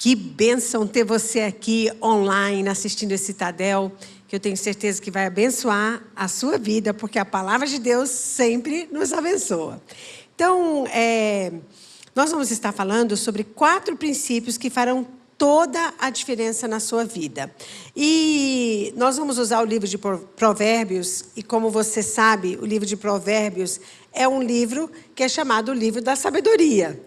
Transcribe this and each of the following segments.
Que bênção ter você aqui online assistindo esse Tadel, que eu tenho certeza que vai abençoar a sua vida, porque a palavra de Deus sempre nos abençoa. Então, nós vamos estar falando sobre 4 princípios que farão toda a diferença na sua vida. E nós vamos usar o livro de Provérbios, e como você sabe, o livro de Provérbios é um livro que é chamado o livro da sabedoria.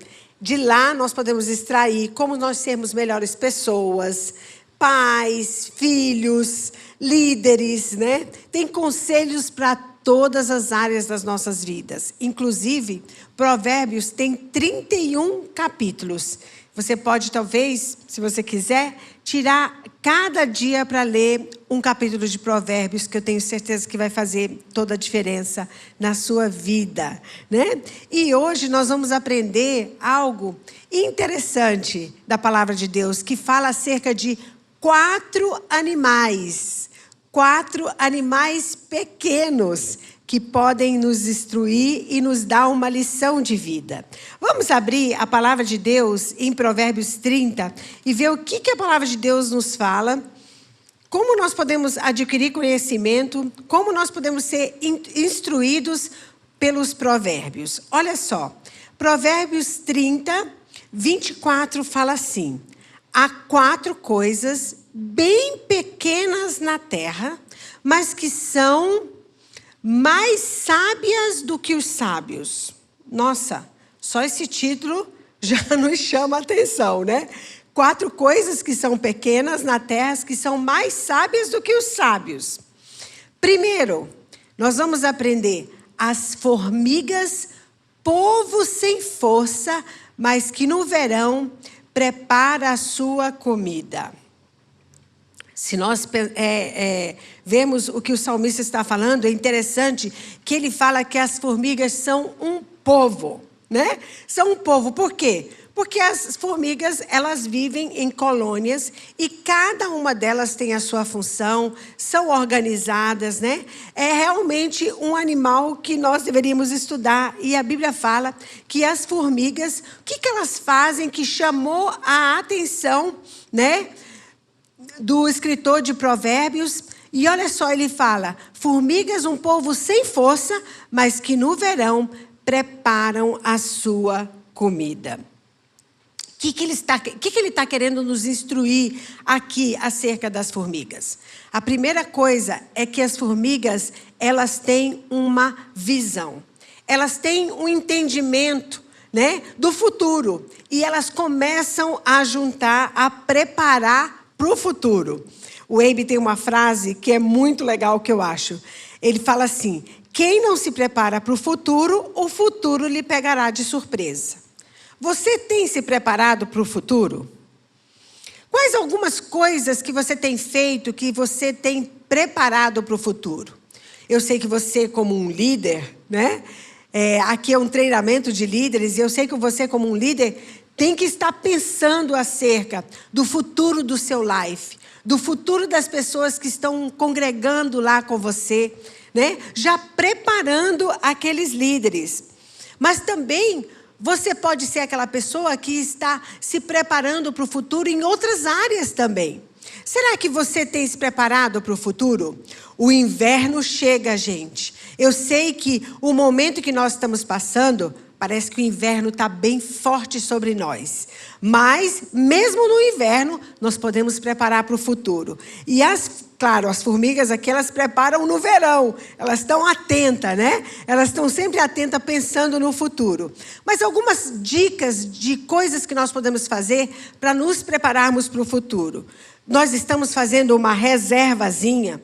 De lá nós podemos extrair como nós sermos melhores pessoas, pais, filhos, líderes, né? Tem conselhos para todas as áreas das nossas vidas. Inclusive, Provérbios tem 31 capítulos. Você pode, talvez, se você quiser, tirar cada dia para ler um capítulo de Provérbios, que eu tenho certeza que vai fazer toda a diferença na sua vida, né? E hoje nós vamos aprender algo interessante da palavra de Deus, que fala acerca de 4 animais pequenos, que podem nos instruir e nos dar uma lição de vida. Vamos abrir a palavra de Deus em Provérbios 30 e ver o que a palavra de Deus nos fala, como nós podemos adquirir conhecimento, como nós podemos ser instruídos pelos provérbios. Olha só, Provérbios 30, 24 fala assim: há 4 coisas bem pequenas na terra, mas que são mais sábias do que os sábios. Nossa, só esse título já nos chama a atenção, né? 4 coisas que são pequenas na terra, que são mais sábias do que os sábios. Primeiro, nós vamos aprender as formigas, povo sem força, mas que no verão prepara a sua comida. Se nós vemos o que o salmista está falando, é interessante que ele fala que as formigas são um povo, né? São um povo. Por quê? Porque as formigas, elas vivem em colônias e cada uma delas tem a sua função, são organizadas, né? É realmente um animal que nós deveríamos estudar. E a Bíblia fala que as formigas, o que elas fazem que chamou a atenção, né, do escritor de Provérbios? E olha só, ele fala: formigas, um povo sem força, mas que no verão preparam a sua comida. O que ele está querendo nos instruir aqui acerca das formigas? A primeira coisa é que as formigas, elas têm uma visão. Elas têm um entendimento, né, do futuro. E elas começam a juntar, a preparar para o futuro. O Abe tem uma frase que é muito legal, que eu acho. Ele fala assim: quem não se prepara para o futuro lhe pegará de surpresa. Você tem se preparado para o futuro? Quais algumas coisas que você tem feito, que você tem preparado para o futuro? Eu sei que você, como um líder, né? Aqui é um treinamento de líderes, e eu sei que você, como um líder, tem que estar pensando acerca do futuro do seu life, do futuro das pessoas que estão congregando lá com você, né? Já preparando aqueles líderes. Mas também você pode ser aquela pessoa que está se preparando para o futuro em outras áreas também. Será que você tem se preparado para o futuro? O inverno chega, gente. Eu sei que o momento que nós estamos passando, parece que o inverno está bem forte sobre nós. Mas, mesmo no inverno, nós podemos preparar para o futuro. E, claro, as formigas aqui, elas preparam no verão. Elas estão atentas, né? Elas estão sempre atentas, pensando no futuro. Mas algumas dicas de coisas que nós podemos fazer para nos prepararmos para o futuro. Nós estamos fazendo uma reservazinha.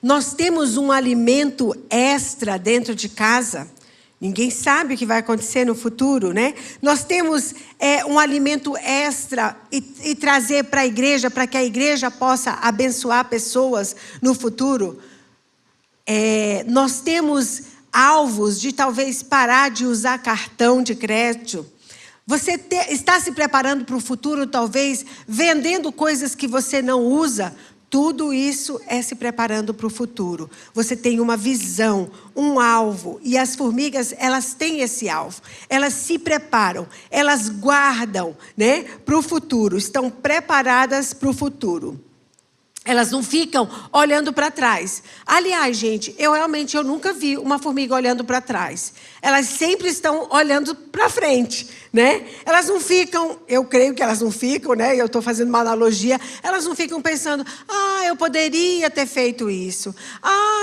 Nós temos um alimento extra dentro de casa. Ninguém sabe o que vai acontecer no futuro, né? Nós temos um alimento extra e trazer para a igreja, para que a igreja possa abençoar pessoas no futuro. Nós temos alvos de talvez parar de usar cartão de crédito. Você está se preparando para o futuro, talvez vendendo coisas que você não usa, Tudo isso é se preparando para o futuro. Você tem uma visão, um alvo. E as formigas, elas têm esse alvo. Elas se preparam, elas guardam, né, para o futuro. Estão preparadas para o futuro. Elas não ficam olhando para trás. Aliás, gente, eu nunca vi uma formiga olhando para trás. Elas sempre estão olhando para frente, né? Elas não ficam, eu creio que elas não ficam, né? Eu estou fazendo uma analogia. Elas não ficam pensando, eu poderia ter feito isso.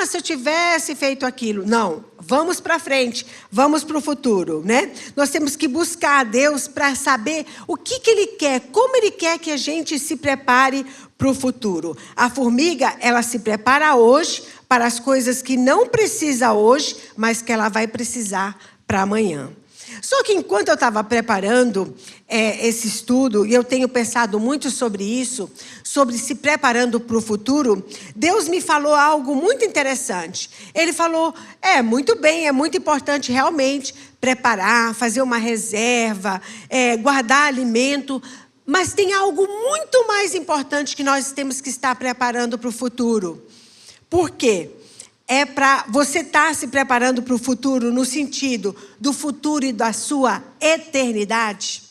Se eu tivesse feito aquilo. Não, vamos para frente, vamos para o futuro, né? Nós temos que buscar a Deus para saber o que Ele quer, como Ele quer que a gente se prepare para o futuro. A formiga, ela se prepara hoje para as coisas que não precisa hoje, mas que ela vai precisar para amanhã. Só que enquanto eu estava preparando esse estudo, e eu tenho pensado muito sobre isso, sobre se preparando para o futuro, Deus me falou algo muito interessante. Ele falou, muito bem, é muito importante realmente preparar, fazer uma reserva, guardar alimento, mas tem algo muito mais importante que nós temos que estar preparando para o futuro. Por quê? É para você estar se preparando para o futuro no sentido do futuro e da sua eternidade.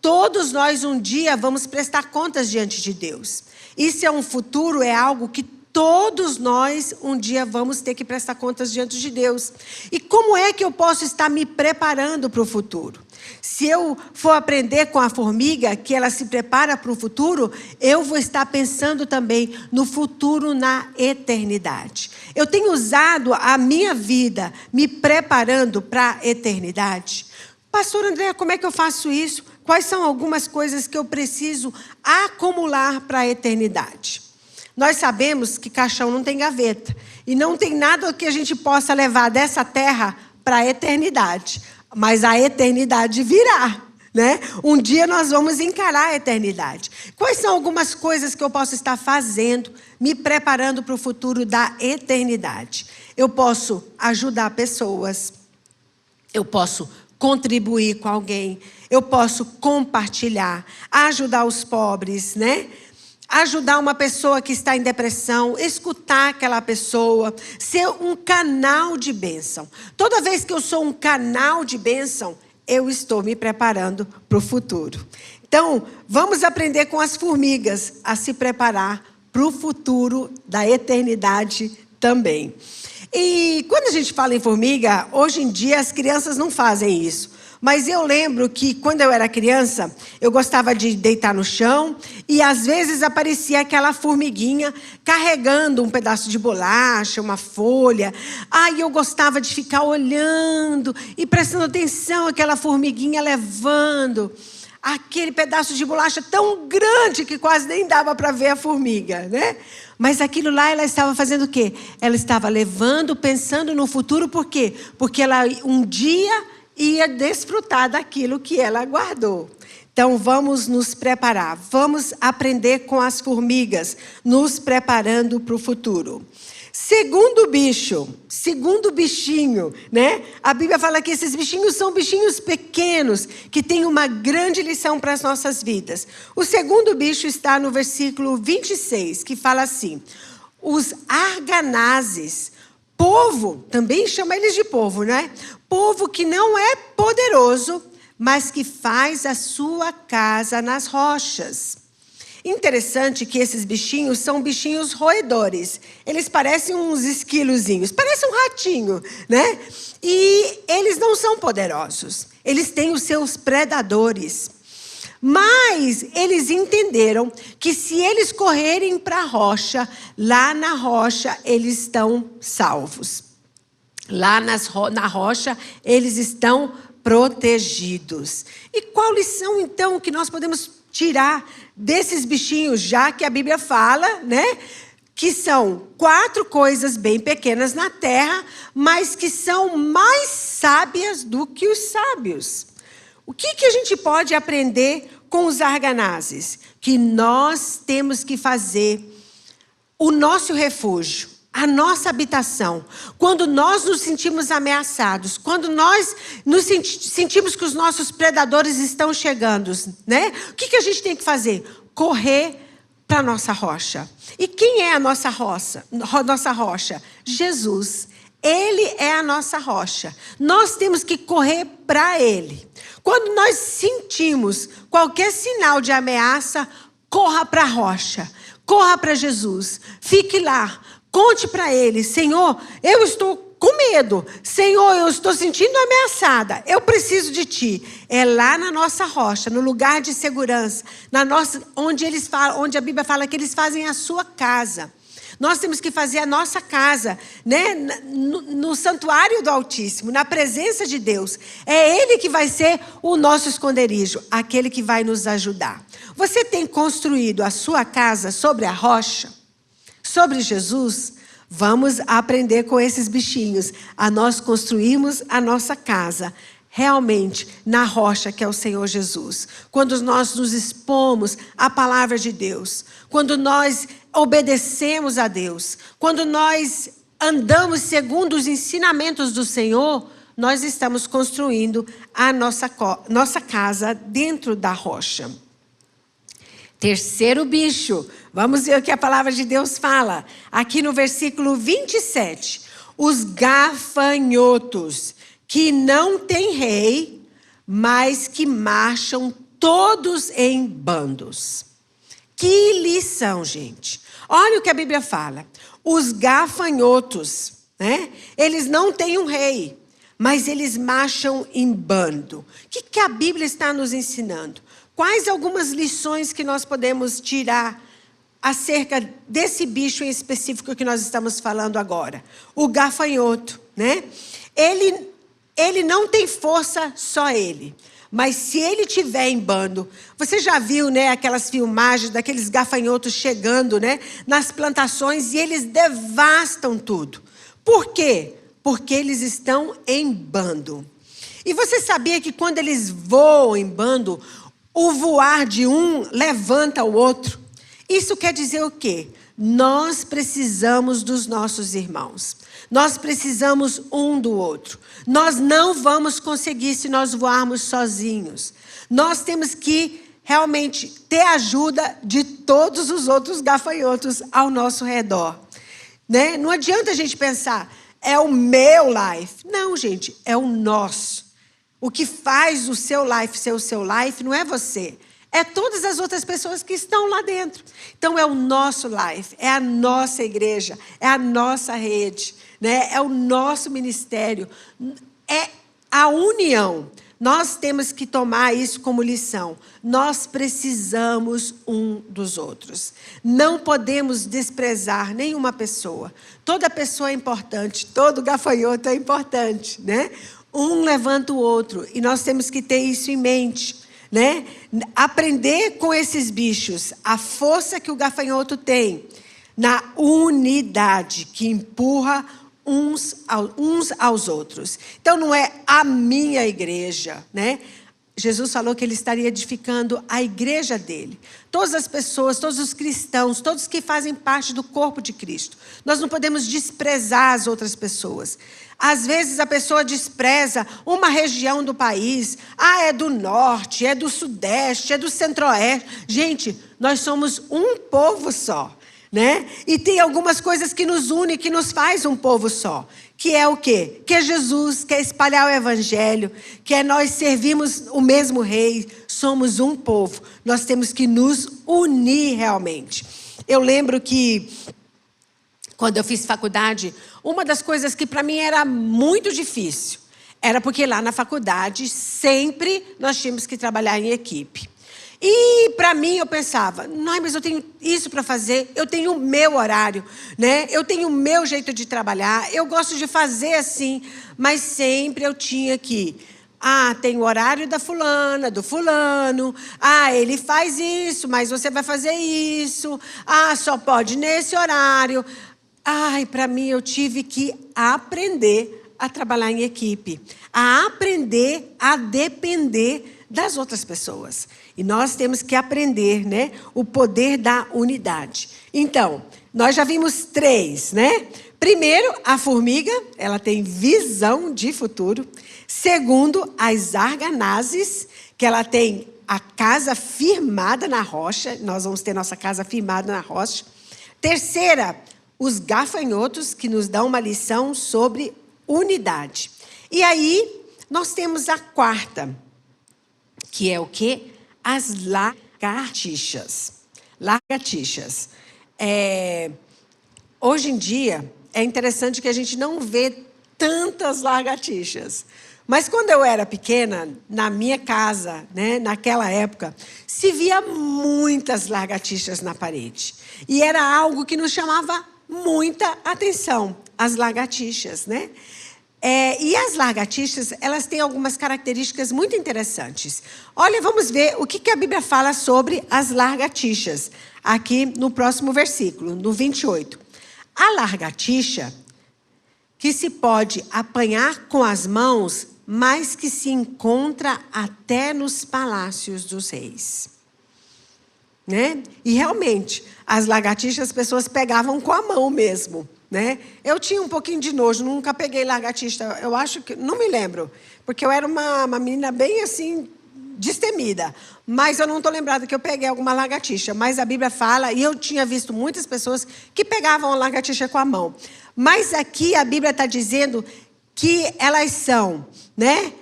Todos nós um dia vamos prestar contas diante de Deus. Isso é um futuro, é algo que todos nós um dia vamos ter que prestar contas diante de Deus. E como é que eu posso estar me preparando para o futuro? Se eu for aprender com a formiga, que ela se prepara para o futuro, eu vou estar pensando também no futuro, na eternidade. Eu tenho usado a minha vida me preparando para a eternidade. Pastor André, como é que eu faço isso? Quais são algumas coisas que eu preciso acumular para a eternidade? Nós sabemos que caixão não tem gaveta. E não tem nada que a gente possa levar dessa terra para a eternidade. Mas a eternidade virá, né? Um dia nós vamos encarar a eternidade. Quais são algumas coisas que eu posso estar fazendo, me preparando para o futuro da eternidade? Eu posso ajudar pessoas. Eu posso contribuir com alguém. Eu posso compartilhar, ajudar os pobres, né? Ajudar uma pessoa que está em depressão, escutar aquela pessoa, ser um canal de bênção. Toda vez que eu sou um canal de bênção, eu estou me preparando para o futuro. Então, vamos aprender com as formigas a se preparar para o futuro da eternidade também. E quando a gente fala em formiga, hoje em dia as crianças não fazem isso. Mas eu lembro que quando eu era criança, eu gostava de deitar no chão e às vezes aparecia aquela formiguinha carregando um pedaço de bolacha, uma folha. Aí eu gostava de ficar olhando e prestando atenção àquela formiguinha levando aquele pedaço de bolacha tão grande que quase nem dava para ver a formiga, né? Mas aquilo lá ela estava fazendo o quê? Ela estava levando, pensando no futuro, por quê? Porque ela um dia ia desfrutar daquilo que ela guardou. Então vamos nos preparar, vamos aprender com as formigas, nos preparando para o futuro. Segundo bichinho, né? A Bíblia fala que esses bichinhos são bichinhos pequenos, que têm uma grande lição para as nossas vidas. O segundo bicho está no versículo 26, que fala assim: os arganazes, povo, também chama eles de povo, não é? Povo que não é poderoso, mas que faz a sua casa nas rochas. Interessante que esses bichinhos são bichinhos roedores. Eles parecem uns esquilozinhos, parecem um ratinho, né? E eles não são poderosos. Eles têm os seus predadores. Mas eles entenderam que se eles correrem para a rocha, lá na rocha eles estão salvos. Lá na rocha eles estão protegidos. E qual lição então que nós podemos tirar desses bichinhos, já que a Bíblia fala, né? Que são 4 coisas bem pequenas na terra, mas que são mais sábias do que os sábios. O que a gente pode aprender com os arganazes? Que nós temos que fazer o nosso refúgio, a nossa habitação. Quando nós nos sentimos ameaçados, quando nós nos sentimos que os nossos predadores estão chegando, né? O que a gente tem que fazer? Correr para a nossa rocha. E quem é a nossa rocha? Jesus. Ele é a nossa rocha. Nós temos que correr para Ele. Quando nós sentimos qualquer sinal de ameaça, corra para a rocha. Corra para Jesus. Fique lá. Conte para Ele: Senhor, eu estou com medo. Senhor, eu estou sentindo ameaçada. Eu preciso de Ti. É lá na nossa rocha, no lugar de segurança, onde a Bíblia fala que eles fazem a sua casa. Nós temos que fazer a nossa casa, né, no santuário do Altíssimo, na presença de Deus. É Ele que vai ser o nosso esconderijo, aquele que vai nos ajudar. Você tem construído a sua casa sobre a rocha? Sobre Jesus? Vamos aprender com esses bichinhos a nós construirmos a nossa casa realmente na rocha que é o Senhor Jesus. Quando nós nos expomos à palavra de Deus, quando nós obedecemos a Deus, quando nós andamos segundo os ensinamentos do Senhor, nós estamos construindo a nossa casa dentro da rocha. Terceiro bicho, vamos ver o que a palavra de Deus fala. Aqui no versículo 27, os gafanhotos, que não têm rei, mas que marcham todos em bandos. Que lição, gente. Olha o que a Bíblia fala. Os gafanhotos, né? Eles não têm um rei, mas eles marcham em bando. O que a Bíblia está nos ensinando? Quais algumas lições que nós podemos tirar acerca desse bicho em específico que nós estamos falando agora? O gafanhoto, né? Ele não tem força, só ele. Mas se ele estiver em bando, você já viu, né, aquelas filmagens daqueles gafanhotos chegando, né, nas plantações, e eles devastam tudo. Por quê? Porque eles estão em bando. E você sabia que quando eles voam em bando, o voar de um levanta o outro? Isso quer dizer o quê? Nós precisamos dos nossos irmãos. Nós precisamos um do outro. Nós não vamos conseguir se nós voarmos sozinhos. Nós temos que realmente ter ajuda de todos os outros gafanhotos ao nosso redor, né? Não adianta a gente pensar, é o meu life. Não, gente, é o nosso. O que faz o seu life ser o seu life não é você. É todas as outras pessoas que estão lá dentro. Então é o nosso life, é a nossa igreja, é a nossa rede, né? É o nosso ministério, é a união. Nós temos que tomar isso como lição. Nós precisamos um dos outros. Não podemos desprezar nenhuma pessoa. Toda pessoa é importante, todo gafanhoto é importante, né? Um levanta o outro e nós temos que ter isso em mente, né? Aprender com esses bichos a força que o gafanhoto tem na unidade que empurra uns aos outros. Então não é a minha igreja, né? Jesus falou que ele estaria edificando a igreja dele. Todas as pessoas, todos os cristãos, todos que fazem parte do corpo de Cristo. Nós não podemos desprezar as outras pessoas. Às vezes a pessoa despreza uma região do país. Ah, é do norte, é do sudeste, é do centro-oeste. Gente, nós somos um povo só, né? E tem algumas coisas que nos unem, que nos faz um povo só. Que é o quê? Que é Jesus, que é espalhar o evangelho, que é nós servirmos o mesmo rei. Somos um povo. Nós temos que nos unir realmente. Eu lembro que quando eu fiz faculdade, uma das coisas que para mim era muito difícil, era porque lá na faculdade sempre nós tínhamos que trabalhar em equipe. E para mim eu pensava, não, mas eu tenho isso para fazer, eu tenho o meu horário, né? Eu tenho o meu jeito de trabalhar, eu gosto de fazer assim, mas sempre eu tinha que, tem o horário da fulana, do fulano, ele faz isso, mas você vai fazer isso, só pode nesse horário. Para mim eu tive que aprender a trabalhar em equipe, a aprender a depender das outras pessoas. E nós temos que aprender, né, o poder da unidade. Então, nós já vimos 3, né? Primeiro, a formiga, ela tem visão de futuro. Segundo, as arganazes, que ela tem a casa firmada na rocha. Nós vamos ter nossa casa firmada na rocha. Terceira, os gafanhotos, que nos dão uma lição sobre unidade. E aí, nós temos a quarta, que é o quê? As lagartixas. Lagartixas. Hoje em dia, é interessante que a gente não vê tantas lagartixas. Mas quando eu era pequena, na minha casa, né, naquela época, se via muitas lagartixas na parede. E era algo que nos chamava muita atenção, as lagartixas, né? E as lagartixas, elas têm algumas características muito interessantes. Olha, vamos ver o que a Bíblia fala sobre as lagartixas, aqui no próximo versículo, no 28. A lagartixa, que se pode apanhar com as mãos, mas que se encontra até nos palácios dos reis. Né? E realmente, as lagartixas as pessoas pegavam com a mão mesmo. Né? Eu tinha um pouquinho de nojo, nunca peguei lagartixa, eu acho que, não me lembro, porque eu era uma menina bem assim, destemida, mas eu não estou lembrada que eu peguei alguma lagartixa, mas a Bíblia fala, e eu tinha visto muitas pessoas que pegavam a lagartixa com a mão, mas aqui a Bíblia está dizendo que elas são, né,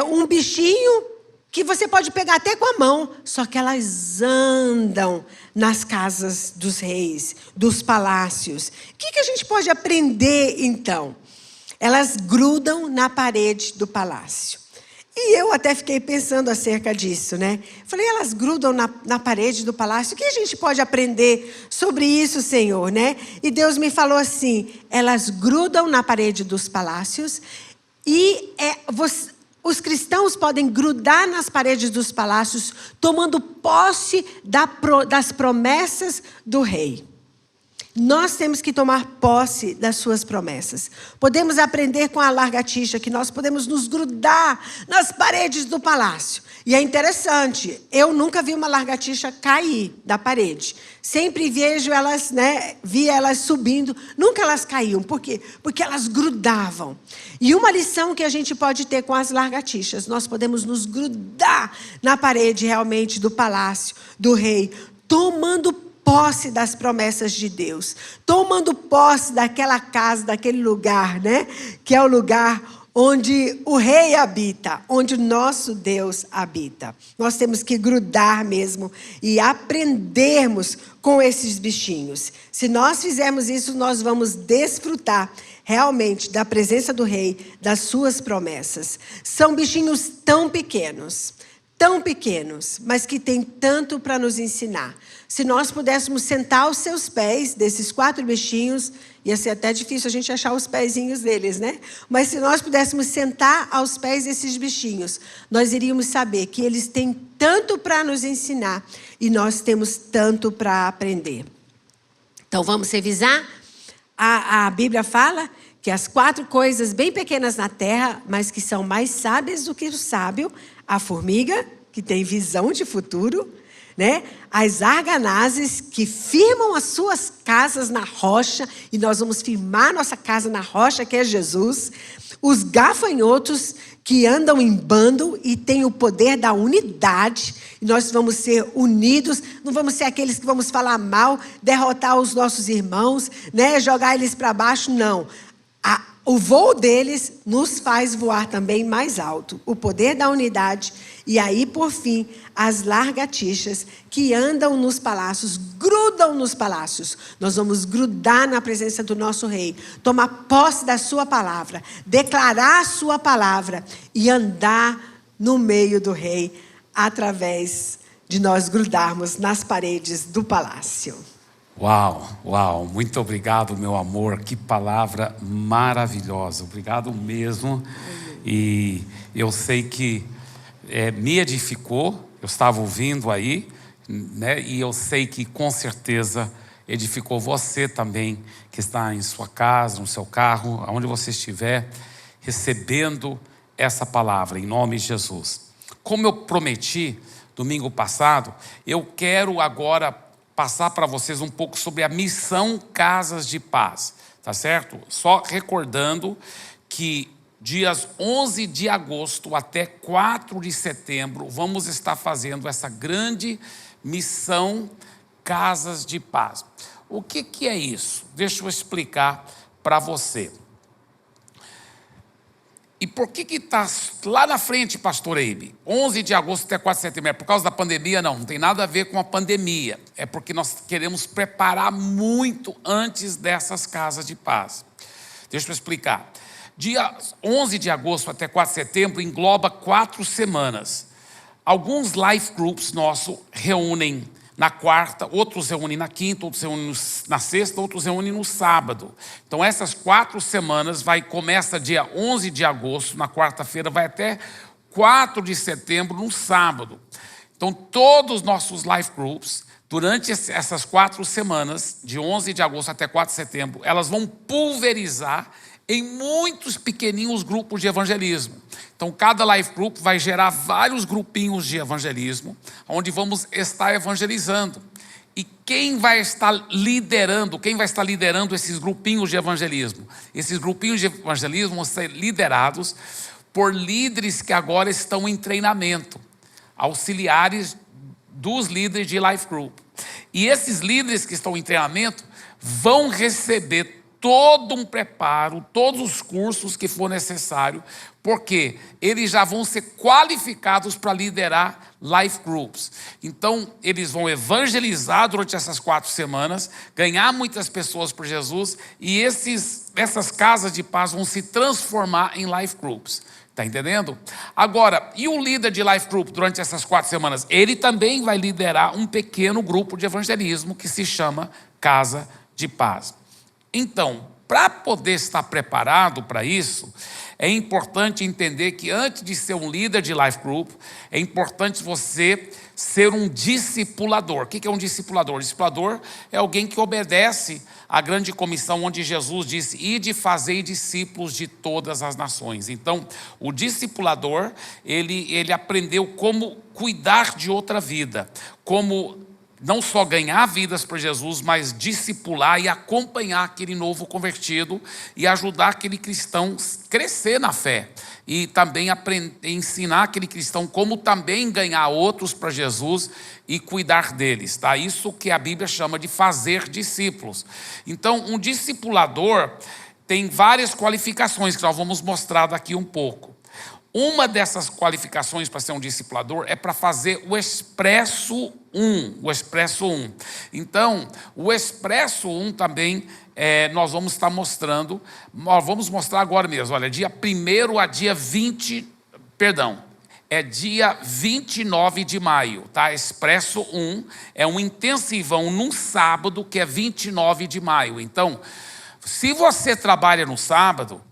um bichinho que você pode pegar até com a mão, só que elas andam nas casas dos reis, dos palácios. O que a gente pode aprender, então? Elas grudam na parede do palácio. E eu até fiquei pensando acerca disso, né? Falei, elas grudam na parede do palácio. O que a gente pode aprender sobre isso, Senhor, né? E Deus me falou assim, elas grudam na parede dos palácios e os cristãos podem grudar nas paredes dos palácios, tomando posse das promessas do rei. Nós temos que tomar posse das suas promessas. Podemos aprender com a lagartixa que nós podemos nos grudar nas paredes do palácio. E é interessante, eu nunca vi uma lagartixa cair da parede. Sempre vejo elas, né, via elas subindo, nunca elas caíam. Por quê? Porque elas grudavam. E uma lição que a gente pode ter com as lagartixas, nós podemos nos grudar na parede realmente do palácio, do rei, tomando posse das promessas de Deus, tomando posse daquela casa, daquele lugar, né? Que é o lugar onde o rei habita, onde o nosso Deus habita. Nós temos que grudar mesmo e aprendermos com esses bichinhos. Se nós fizermos isso, nós vamos desfrutar realmente da presença do rei, das suas promessas. São bichinhos tão pequenos, mas que têm tanto para nos ensinar. Se nós pudéssemos sentar aos seus pés, desses 4 bichinhos, ia ser até difícil a gente achar os pezinhos deles, né? Mas se nós pudéssemos sentar aos pés desses bichinhos, nós iríamos saber que eles têm tanto para nos ensinar e nós temos tanto para aprender. Então vamos revisar? A Bíblia fala que as 4 coisas bem pequenas na terra, mas que são mais sábias do que o sábio: a formiga, que tem visão de futuro, né? As arganazes, que firmam as suas casas na rocha, e nós vamos firmar nossa casa na rocha, que é Jesus. Os gafanhotos, que andam em bando e têm o poder da unidade, e nós vamos ser unidos, não vamos ser aqueles que vamos falar mal, derrotar os nossos irmãos, né? Jogar eles para baixo, não. O voo deles nos faz voar também mais alto. O poder da unidade. E aí, por fim, as lagartixas que andam nos palácios, grudam nos palácios. Nós vamos grudar na presença do nosso rei. Tomar posse da sua palavra. Declarar a sua palavra. E andar no meio do rei. Através de nós grudarmos nas paredes do palácio. Uau, uau, muito obrigado, meu amor, que palavra maravilhosa, obrigado mesmo. E eu sei que me edificou, eu estava ouvindo aí, né? E eu sei que com certeza edificou você também, que está em sua casa, no seu carro, aonde você estiver, recebendo essa palavra, em nome de Jesus. Como eu prometi domingo passado, eu quero agora passar para vocês um pouco sobre a missão Casas de Paz, tá certo? Só recordando que dias 11 de agosto até 4 de setembro, vamos estar fazendo essa grande missão Casas de Paz. O que é isso? Deixa eu explicar para você. E por que está lá na frente, pastor Eibe? 11 de agosto até 4 de setembro. É por causa da pandemia? Não tem nada a ver com a pandemia. É porque nós queremos preparar muito antes dessas casas de paz. Deixa eu explicar. Dia 11 de agosto até 4 de setembro engloba 4 semanas. Alguns life groups nossos reúnem na quarta, outros reúnem na quinta, outros reúnem na sexta, outros reúnem no sábado. Então essas 4 semanas começa dia 11 de agosto, na quarta-feira, vai até 4 de setembro, no sábado. Então todos os nossos life groups, durante essas 4 semanas, de 11 de agosto até 4 de setembro, elas vão pulverizar em muitos pequeninhos grupos de evangelismo. Então, cada life group vai gerar vários grupinhos de evangelismo, onde vamos estar evangelizando. E quem vai estar liderando esses grupinhos de evangelismo? Esses grupinhos de evangelismo vão ser liderados por líderes que agora estão em treinamento, auxiliares dos líderes de life group. E esses líderes que estão em treinamento vão receber todo um preparo, todos os cursos que for necessário, porque eles já vão ser qualificados para liderar life groups. Então, eles vão evangelizar durante essas 4 semanas, ganhar muitas pessoas por Jesus, e essas casas de paz vão se transformar em life groups. Está entendendo? Agora, e o líder de life group durante essas 4 semanas? Ele também vai liderar um pequeno grupo de evangelismo que se chama Casa de Paz. Então, para poder estar preparado para isso, é importante entender que antes de ser um líder de life group, é importante você ser um discipulador. O que é um discipulador? Discipulador é alguém que obedece à grande comissão onde Jesus disse: ide fazei discípulos de todas as nações. Então, o discipulador, ele aprendeu como cuidar de outra vida, como não só ganhar vidas para Jesus, mas discipular e acompanhar aquele novo convertido e ajudar aquele cristão a crescer na fé. E também ensinar aquele cristão como também ganhar outros para Jesus e cuidar deles. Tá? Isso que a Bíblia chama de fazer discípulos. Então, um discipulador tem várias qualificações que nós vamos mostrar daqui um pouco. Uma dessas qualificações para ser um discipulador é para fazer o Expresso 1. O Expresso 1. Então, o Expresso 1 também nós vamos estar mostrando. Nós vamos mostrar agora mesmo. Olha, dia 1º a dia 20... Perdão. É dia 29 de maio, tá? Expresso 1 é um intensivão num sábado que é 29 de maio. Então, se você trabalha no sábado,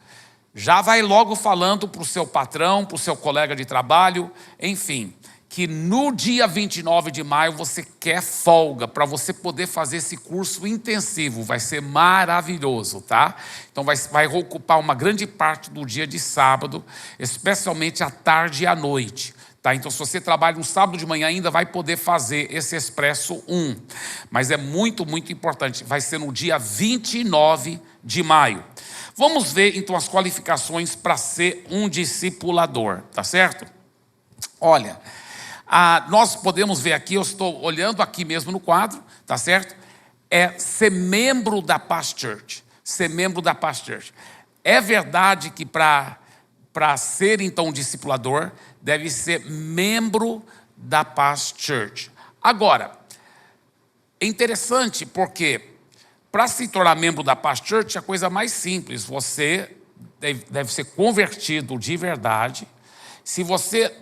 já vai logo falando para o seu patrão, para o seu colega de trabalho, enfim, que no dia 29 de maio você quer folga para você poder fazer esse curso intensivo. Vai ser maravilhoso, tá? Então vai ocupar uma grande parte do dia de sábado, especialmente à tarde e à noite. Tá? Então, se você trabalha no sábado de manhã, ainda vai poder fazer esse Expresso 1. Mas é muito, muito importante. Vai ser no dia 29 de maio. Vamos ver, então, as qualificações para ser um discipulador, tá certo? Olha, nós podemos ver aqui, eu estou olhando aqui mesmo no quadro, tá certo? É ser membro da Paz Church. Ser membro da Paz Church. É verdade que para ser, então, um discipulador, deve ser membro da Paz Church. Agora, é interessante porque para se tornar membro da Paz Church é a coisa mais simples. Você deve ser convertido de verdade. Se você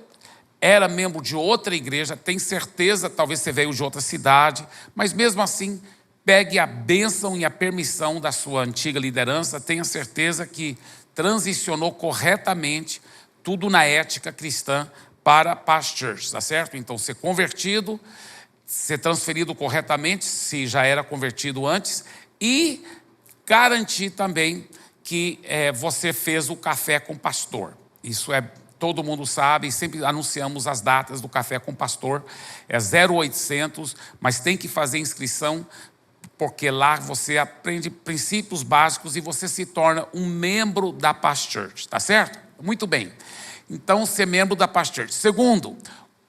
era membro de outra igreja, tem certeza, talvez você veio de outra cidade, mas mesmo assim, pegue a bênção e a permissão da sua antiga liderança, tenha certeza que transicionou corretamente tudo na ética cristã para a Paz Church, tá certo? Então, ser convertido, ser transferido corretamente, se já era convertido antes, e garantir também que você fez o café com pastor. Isso todo mundo sabe, sempre anunciamos as datas do café com pastor, é 0800, mas tem que fazer inscrição porque lá você aprende princípios básicos e você se torna um membro da Paz Church, tá certo? Muito bem. Então, ser membro da Paz Church. Segundo,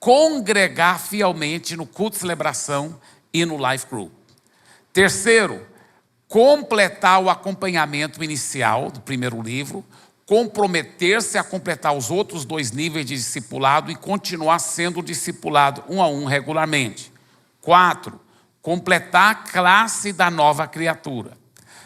congregar fielmente no culto de celebração e no Life Group. Terceiro, completar o acompanhamento inicial do primeiro livro, comprometer-se a completar os outros 2 níveis de discipulado e continuar sendo discipulado 1 a 1 regularmente. 4, completar a classe da nova criatura.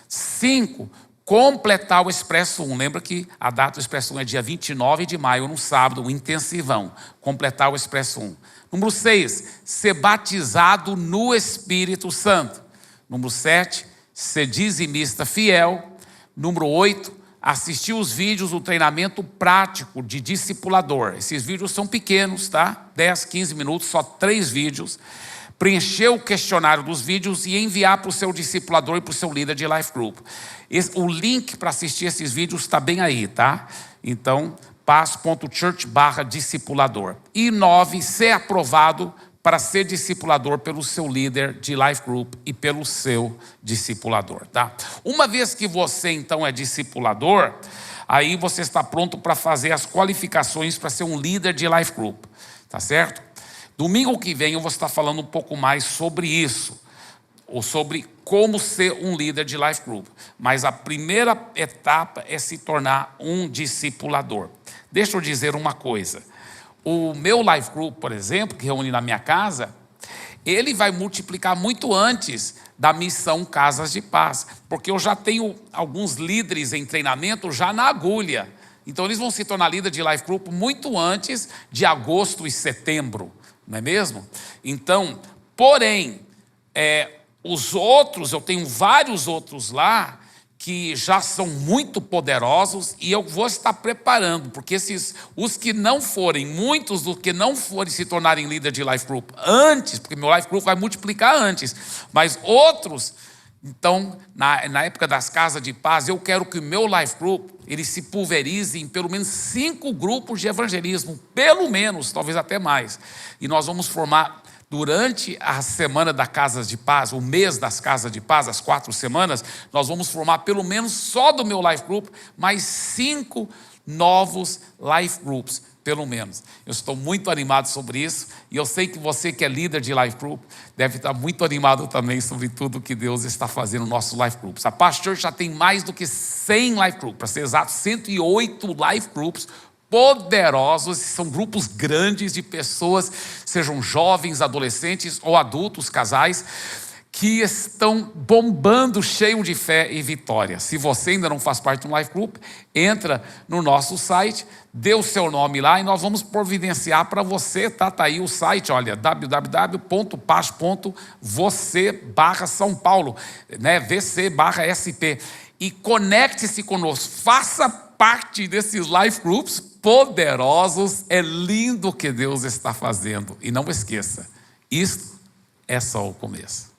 5, completar o Expresso 1. Lembra que a data do Expresso 1 é dia 29 de maio, no sábado, um intensivão. Completar o Expresso 1. Número 6, ser batizado no Espírito Santo. Número 7, ser dizimista fiel. Número 8, assistir os vídeos do treinamento prático de discipulador. Esses vídeos são pequenos, tá? 10, 15 minutos, só 3 vídeos. Preencher o questionário dos vídeos e enviar para o seu discipulador e para o seu líder de Life Group. O link para assistir esses vídeos está bem aí, tá? Então, paz.church/discipulador. E 9, ser aprovado para ser discipulador pelo seu líder de Life Group e pelo seu discipulador, tá? Uma vez que você, então, é discipulador, aí você está pronto para fazer as qualificações para ser um líder de Life Group, tá certo? Domingo que vem eu vou estar falando um pouco mais sobre isso, ou sobre como ser um líder de Life Group. Mas a primeira etapa é se tornar um discipulador. Deixa eu dizer uma coisa. O meu Life Group, por exemplo, que reúne na minha casa, ele vai multiplicar muito antes da missão Casas de Paz. Porque eu já tenho alguns líderes em treinamento já na agulha. Então eles vão se tornar líder de Life Group muito antes de agosto e setembro. Não é mesmo? Então, porém, os outros, eu tenho vários outros lá, que já são muito poderosos e eu vou estar preparando, porque os que não forem, muitos dos que não forem se tornarem líder de Life Group antes, porque meu Life Group vai multiplicar antes, mas outros, então, na época das Casas de Paz, eu quero que o meu Life Group, ele se pulverize em pelo menos 5 grupos de evangelismo, pelo menos, talvez até mais. E nós vamos formar, durante a semana da Casas de Paz, o mês das Casas de Paz, as 4 semanas, nós vamos formar pelo menos só do meu Life Group, mais 5 novos Life Groups, pelo menos. Eu estou muito animado sobre isso, e eu sei que você que é líder de Life Group, deve estar muito animado também sobre tudo que Deus está fazendo no nosso Life Groups. A Paz Church já tem mais do que 100 Life Groups, para ser exato, 108 Life Groups, poderosos, são grupos grandes de pessoas, sejam jovens, adolescentes ou adultos, casais, que estão bombando, cheio de fé e vitória. Se você ainda não faz parte do Life Group, entra no nosso site, dê o seu nome lá e nós vamos providenciar para você, tá? Tá aí o site, olha, www.paz.você/São Paulo, né? VC/SP. E conecte-se conosco, faça parte desses Life Groups poderosos. É lindo o que Deus está fazendo. E não esqueça, isso é só o começo.